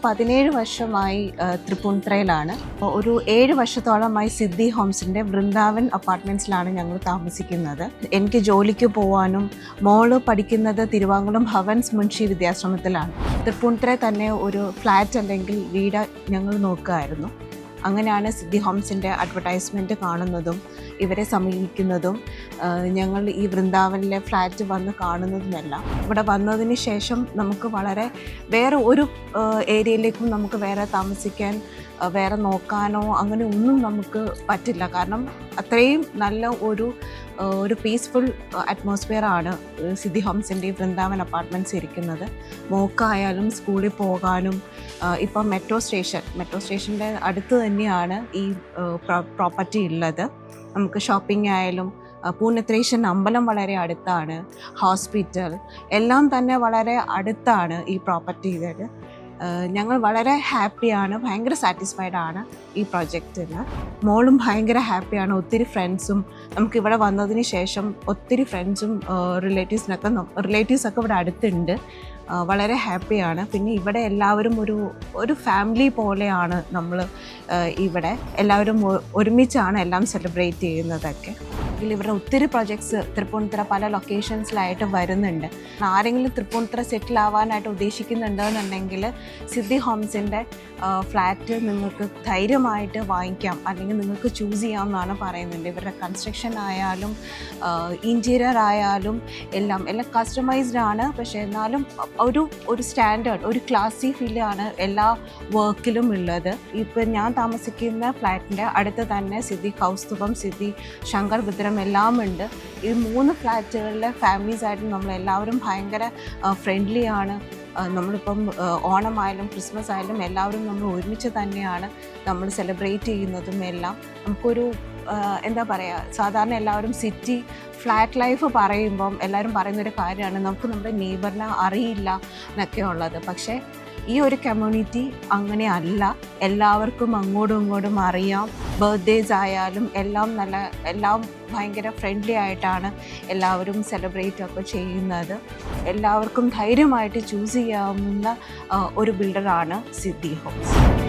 17 വർഷമായി തൃപ്പൂണിത്തുറയിലാണ്. ഒരു 7 വർഷത്തോളമായി സിദ്ധി ഹോംസിൻ്റെ വൃന്ദാവൻ അപ്പാർട്ട്മെൻറ്റ്സിലാണ് ഞങ്ങൾ താമസിക്കുന്നത്. എനിക്ക് ജോലിക്ക് പോകാനും മോള് പഠിക്കുന്നത് തിരുവാങ്കുളം ഭവൻസ് മുൻഷി വിദ്യാശ്രമത്തിലാണ്. തൃപ്പൂണിത്തുറയിൽ തന്നെ ഒരു ഫ്ലാറ്റ് അല്ലെങ്കിൽ വീട് ഞങ്ങൾ നോക്കുകയായിരുന്നു. അങ്ങനെയാണ് സിദ്ധി ഹോംസിൻ്റെ അഡ്വർടൈസ്മെൻറ്റ് കാണുന്നതും ഇവരെ സമീപിക്കുന്നതും ഞങ്ങൾ ഈ വൃന്ദാവനിലെ ഫ്ലാറ്റ് വന്ന് കാണുന്നതുമെല്ലാം. ഇവിടെ വന്നതിന് ശേഷം നമുക്ക് വളരെ വേറെ ഒരു ഏരിയയിലേക്കും നമുക്ക് വേറെ താമസിക്കാൻ വേറെ നോക്കാനോ അങ്ങനെ ഒന്നും നമുക്ക് പറ്റില്ല. കാരണം അത്രയും നല്ല ഒരു പീസ്ഫുൾ അറ്റ്മോസ്ഫിയർ ആണ് സിദ്ധി ഹോംസിൻ്റെ ഈ വൃന്ദാവൻ അപ്പാർട്ട്മെൻറ്റ്സ് ഇരിക്കുന്നത്. മോക്കായാലും സ്കൂളിൽ പോകാനും ഇപ്പം മെട്രോ സ്റ്റേഷൻ്റെ അടുത്ത് തന്നെയാണ് ഈ പ്രോപ്പർട്ടി ഉള്ളത്. നമുക്ക് ഷോപ്പിംഗ് ആയാലും പൂർണ്ണത്രേശ്വരൻ അമ്പലം വളരെ അടുത്താണ്, ഹോസ്പിറ്റൽ എല്ലാം തന്നെ വളരെ അടുത്താണ് ഈ പ്രോപ്പർട്ടികൾ. ഞങ്ങൾ വളരെ ഹാപ്പിയാണ്, ഭയങ്കര സാറ്റിസ്ഫൈഡ് ആണ് ഈ പ്രൊജക്റ്റിൽ. മോളും ഭയങ്കര ഹാപ്പിയാണ്. ഒത്തിരി ഫ്രണ്ട്സും നമുക്കിവിടെ വന്നതിന് ശേഷം ഒത്തിരി ഫ്രണ്ട്സും റിലേറ്റീവ്സൊക്കെ ഇവിടെ അടുത്തുണ്ട്. വളരെ ഹാപ്പിയാണ്. പിന്നെ ഇവിടെ എല്ലാവരും ഒരു ഫാമിലി പോലെയാണ് നമ്മൾ ഇവിടെ എല്ലാവരും ഒരുമിച്ചാണ് എല്ലാം സെലിബ്രേറ്റ് ചെയ്യുന്നതൊക്കെ. ഇവരുടെ ഒത്തിരി പ്രൊജക്ട്സ് തൃപ്പൂണിത്തുറ പല ലൊക്കേഷൻസിലായിട്ട് വരുന്നുണ്ട്. ആരെങ്കിലും തൃപ്പൂണിത്തുറ സെറ്റിൽ ആവാനായിട്ട് ഉദ്ദേശിക്കുന്നുണ്ടെന്നുണ്ടെങ്കിൽ സിദ്ധി ഹോംസിൻ്റെ ഫ്ലാറ്റ് നിങ്ങൾക്ക് ധൈര്യമായിട്ട് വാങ്ങിക്കാം, അല്ലെങ്കിൽ നിങ്ങൾക്ക് ചൂസ് ചെയ്യാമെന്നാണ് പറയുന്നുണ്ട്. ഇവരുടെ കൺസ്ട്രക്ഷൻ ആയാലും ഇൻറ്റീരിയർ ആയാലും എല്ലാം കസ്റ്റമൈസ്ഡ് ആണ്. പക്ഷേ എന്നാലും ഒരു സ്റ്റാൻഡേർഡ്, ഒരു ക്ലാസി ഫീലാണ് എല്ലാ വർക്കിലും ഉള്ളത്. ഇപ്പം ഞാൻ താമസിക്കുന്ന ഫ്ലാറ്റിൻ്റെ അടുത്ത് തന്നെ സിദ്ധി കൗസ്തുഭം, സിദ്ധി ശങ്കർ വിദ്രം എല്ലാം ഉണ്ട്. ഈ 3 ഫ്ലാറ്റുകളിലെ ഫാമിലീസായിട്ട് നമ്മളെല്ലാവരും ഭയങ്കര ഫ്രണ്ട്ലി ആണ്. നമ്മളിപ്പം ഓണമായാലും ക്രിസ്മസ് ആയാലും എല്ലാവരും നമ്മൾ ഒരുമിച്ച് തന്നെയാണ് നമ്മൾ സെലിബ്രേറ്റ് ചെയ്യുന്നതും എല്ലാം. നമുക്കൊരു എന്താ പറയുക, സാധാരണ എല്ലാവരും സിറ്റി ഫ്ലാറ്റ് ലൈഫ് പറയുമ്പം എല്ലാവരും പറയുന്നൊരു കാര്യമാണ് നമുക്ക് നമ്മുടെ നെയ്ബറിനെ അറിയില്ല എന്നൊക്കെ ഉള്ളത്. പക്ഷേ ഈ ഒരു കമ്മ്യൂണിറ്റി അങ്ങനെ അല്ല, എല്ലാവർക്കും അങ്ങോട്ടും ഇങ്ങോട്ടും അറിയാം. ബർത്ത്ഡേസ് ആയാലും എല്ലാം ഭയങ്കര ഫ്രണ്ട്ലി ആയിട്ടാണ് എല്ലാവരും സെലിബ്രേറ്റ് ഒക്കെ ചെയ്യുന്നത്. എല്ലാവർക്കും ധൈര്യമായിട്ട് ചൂസ് ചെയ്യാവുന്ന ഒരു ബിൽഡറാണ് സിദ്ധി ഹോംസ്.